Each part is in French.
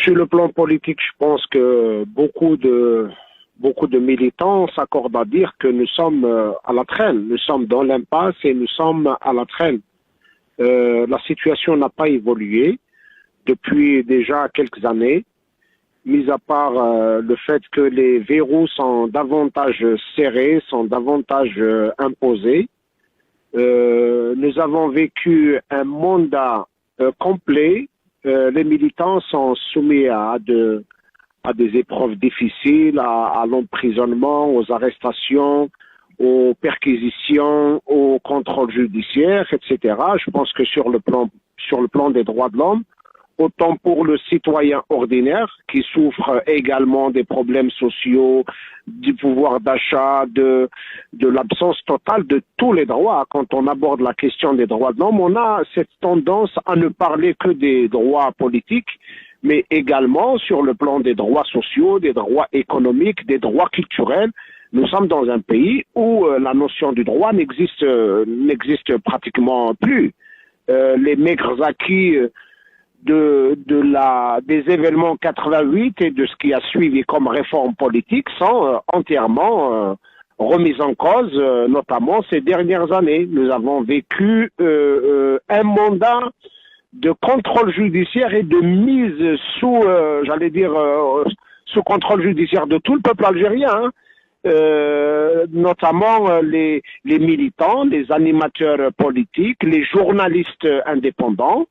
Sur le plan politique, je pense que beaucoup de militants s'accordent à dire que nous sommes à la traîne. Nous sommes dans l'impasse et nous sommes à la traîne. La situation n'a pas évolué depuis déjà quelques années, mis à part le fait que les verrous sont davantage serrés, sont davantage imposés. Nous avons vécu un mandat complet. Les militants sont soumis à des épreuves difficiles, à l'emprisonnement, aux arrestations, aux perquisitions, aux contrôles judiciaires, etc. Je pense que sur le plan des droits de l'homme, autant pour le citoyen ordinaire qui souffre également des problèmes sociaux, du pouvoir d'achat, de l'absence totale de tous les droits. Quand on aborde la question des droits de l'homme, on a cette tendance à ne parler que des droits politiques, mais également sur le plan des droits sociaux, des droits économiques, des droits culturels. Nous sommes dans un pays où la notion du droit n'existe pratiquement plus. Les maigres acquis des événements 88 et de ce qui a suivi comme réforme politique sont entièrement remis en cause, notamment ces dernières années. Nous avons vécu un mandat de contrôle judiciaire et de mise sous contrôle judiciaire de tout le peuple algérien, notamment les militants, les animateurs politiques, les journalistes indépendants.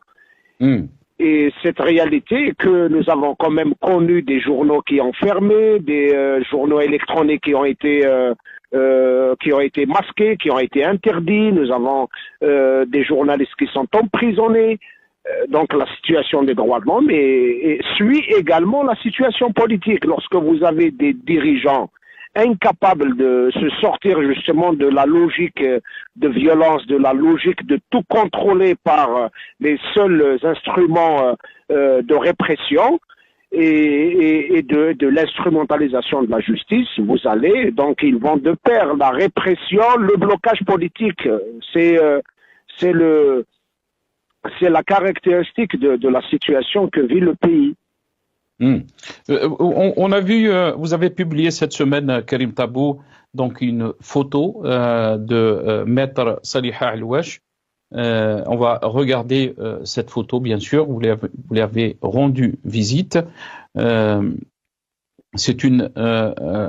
Et cette réalité que nous avons quand même connu des journaux qui ont fermé, des journaux électroniques qui ont été masqués, qui ont été interdits. Nous avons des journalistes qui sont emprisonnés. Donc la situation des droits de l'homme suit également la situation politique. Lorsque vous avez des dirigeants incapables de se sortir justement de la logique de violence, de la logique de tout contrôler par les seuls instruments de répression et de l'instrumentalisation de la justice, ils vont de pair la répression, le blocage politique. C'est la caractéristique de la situation que vit le pays. On a vu, vous avez publié cette semaine, Karim Tabou, donc une photo de Maître Saliha Al-Wash. On va regarder cette photo, bien sûr. Vous lui avez rendu visite. C'est une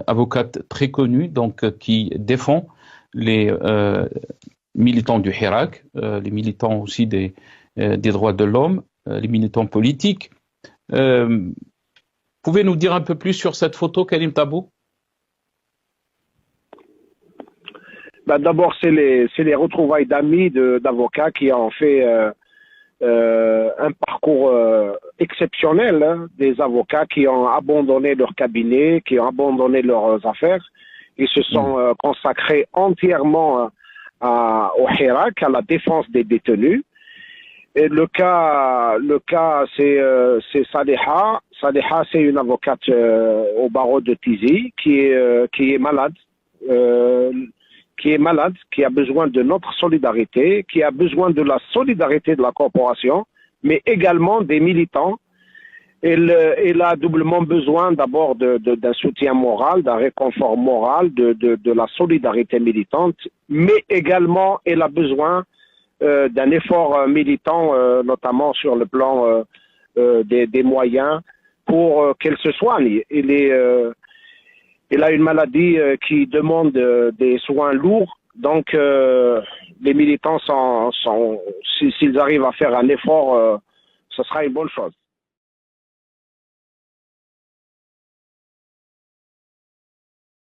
avocate très connue, donc qui défend les militants du Hirak, les militants aussi des droits de l'homme, les militants politiques. Pouvez nous dire un peu plus sur cette photo, Karim Tabou? D'abord, c'est les retrouvailles d'amis, d'avocats qui ont fait un parcours exceptionnel, hein, des avocats qui ont abandonné leur cabinet, qui ont abandonné leurs affaires, et se sont consacrés entièrement au Hirak, à la défense des détenus. Et le cas, c'est Saliha. Saliha, c'est une avocate au barreau de Tizi qui est malade, qui a besoin de notre solidarité, qui a besoin de la solidarité de la corporation, mais également des militants. Elle a doublement besoin d'abord d'un soutien moral, d'un réconfort moral, de la solidarité militante, mais également elle a besoin d'un effort militant, notamment sur le plan des moyens, pour qu'elle se soigne. Elle a une maladie qui demande des soins lourds, donc les militants s'ils arrivent à faire un effort, ce sera une bonne chose.